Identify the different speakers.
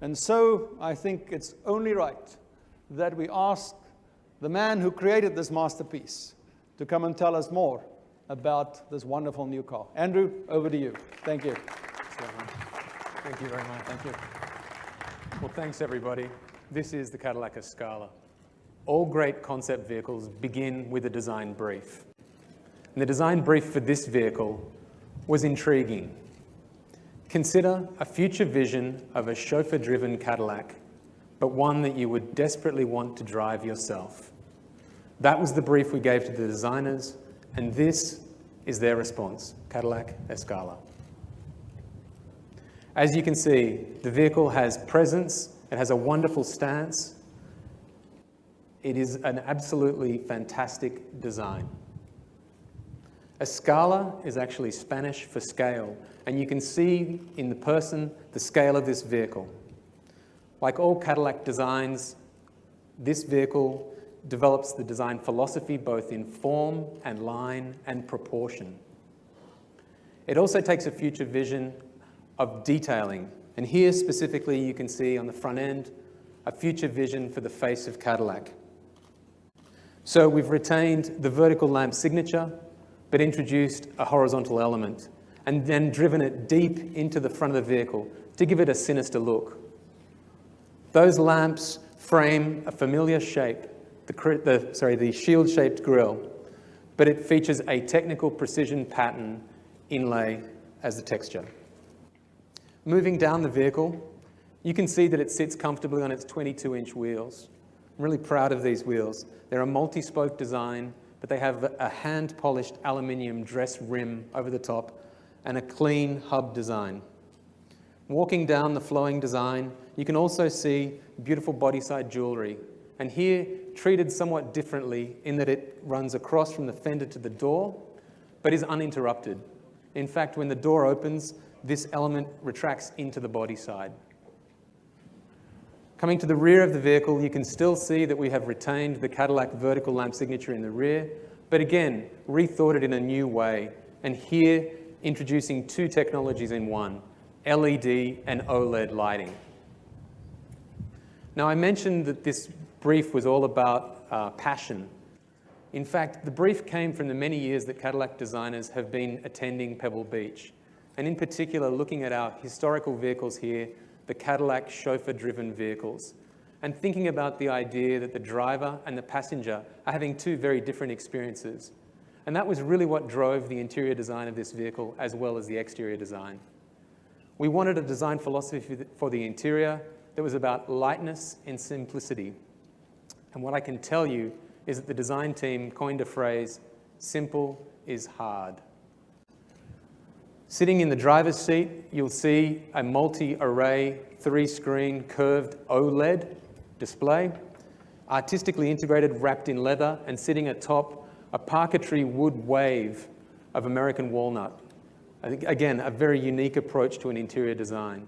Speaker 1: And so I think it's only right that we ask the man who created this masterpiece to come and tell us more about this wonderful new car. Andrew, over to you. Thank you.
Speaker 2: Thank you very much. Thank you. Well, thanks, everybody. This is the Cadillac Escala. All great concept vehicles begin with a design brief. And the design brief for this vehicle was intriguing. Consider a future vision of a chauffeur-driven Cadillac, but one that you would desperately want to drive yourself. That was the brief we gave to the designers, and this is their response, Cadillac Escala. As you can see, the vehicle has presence, it has a wonderful stance. It is an absolutely fantastic design. Escala is actually Spanish for scale, and you can see in the person the scale of this vehicle. Like all Cadillac designs, this vehicle develops the design philosophy both in form and line and proportion. It also takes a future vision of detailing, and here specifically you can see on the front end a future vision for the face of Cadillac. So we've retained the vertical lamp signature, but introduced a horizontal element, and then driven it deep into the front of the vehicle to give it a sinister look. Those lamps frame a familiar shape, the shield-shaped grille, but it features a technical precision pattern inlay as the texture. Moving down the vehicle, you can see that it sits comfortably on its 22-inch wheels. I'm really proud of these wheels. They're a multi-spoke design, but they have a hand-polished aluminium dress rim over the top and a clean hub design. Walking down the flowing design, you can also see beautiful body-side jewelry, and here treated somewhat differently in that it runs across from the fender to the door, but is uninterrupted. In fact, when the door opens, this element retracts into the body side. Coming to the rear of the vehicle, you can still see that we have retained the Cadillac vertical lamp signature in the rear, but again, rethought it in a new way, and here introducing two technologies in one, LED and OLED lighting. Now, I mentioned that this brief was all about passion. In fact, the brief came from the many years that Cadillac designers have been attending Pebble Beach, and in particular, looking at our historical vehicles here, the Cadillac chauffeur-driven vehicles, and thinking about the idea that the driver and the passenger are having two very different experiences. And that was really what drove the interior design of this vehicle as well as the exterior design. We wanted a design philosophy for the interior that was about lightness and simplicity. And what I can tell you is that the design team coined a phrase, simple is hard. Sitting in the driver's seat, you'll see a multi-array, 3-screen curved OLED display, artistically integrated, wrapped in leather, and sitting atop a parquetry wood wave of American walnut. I think, again, a very unique approach to an interior design.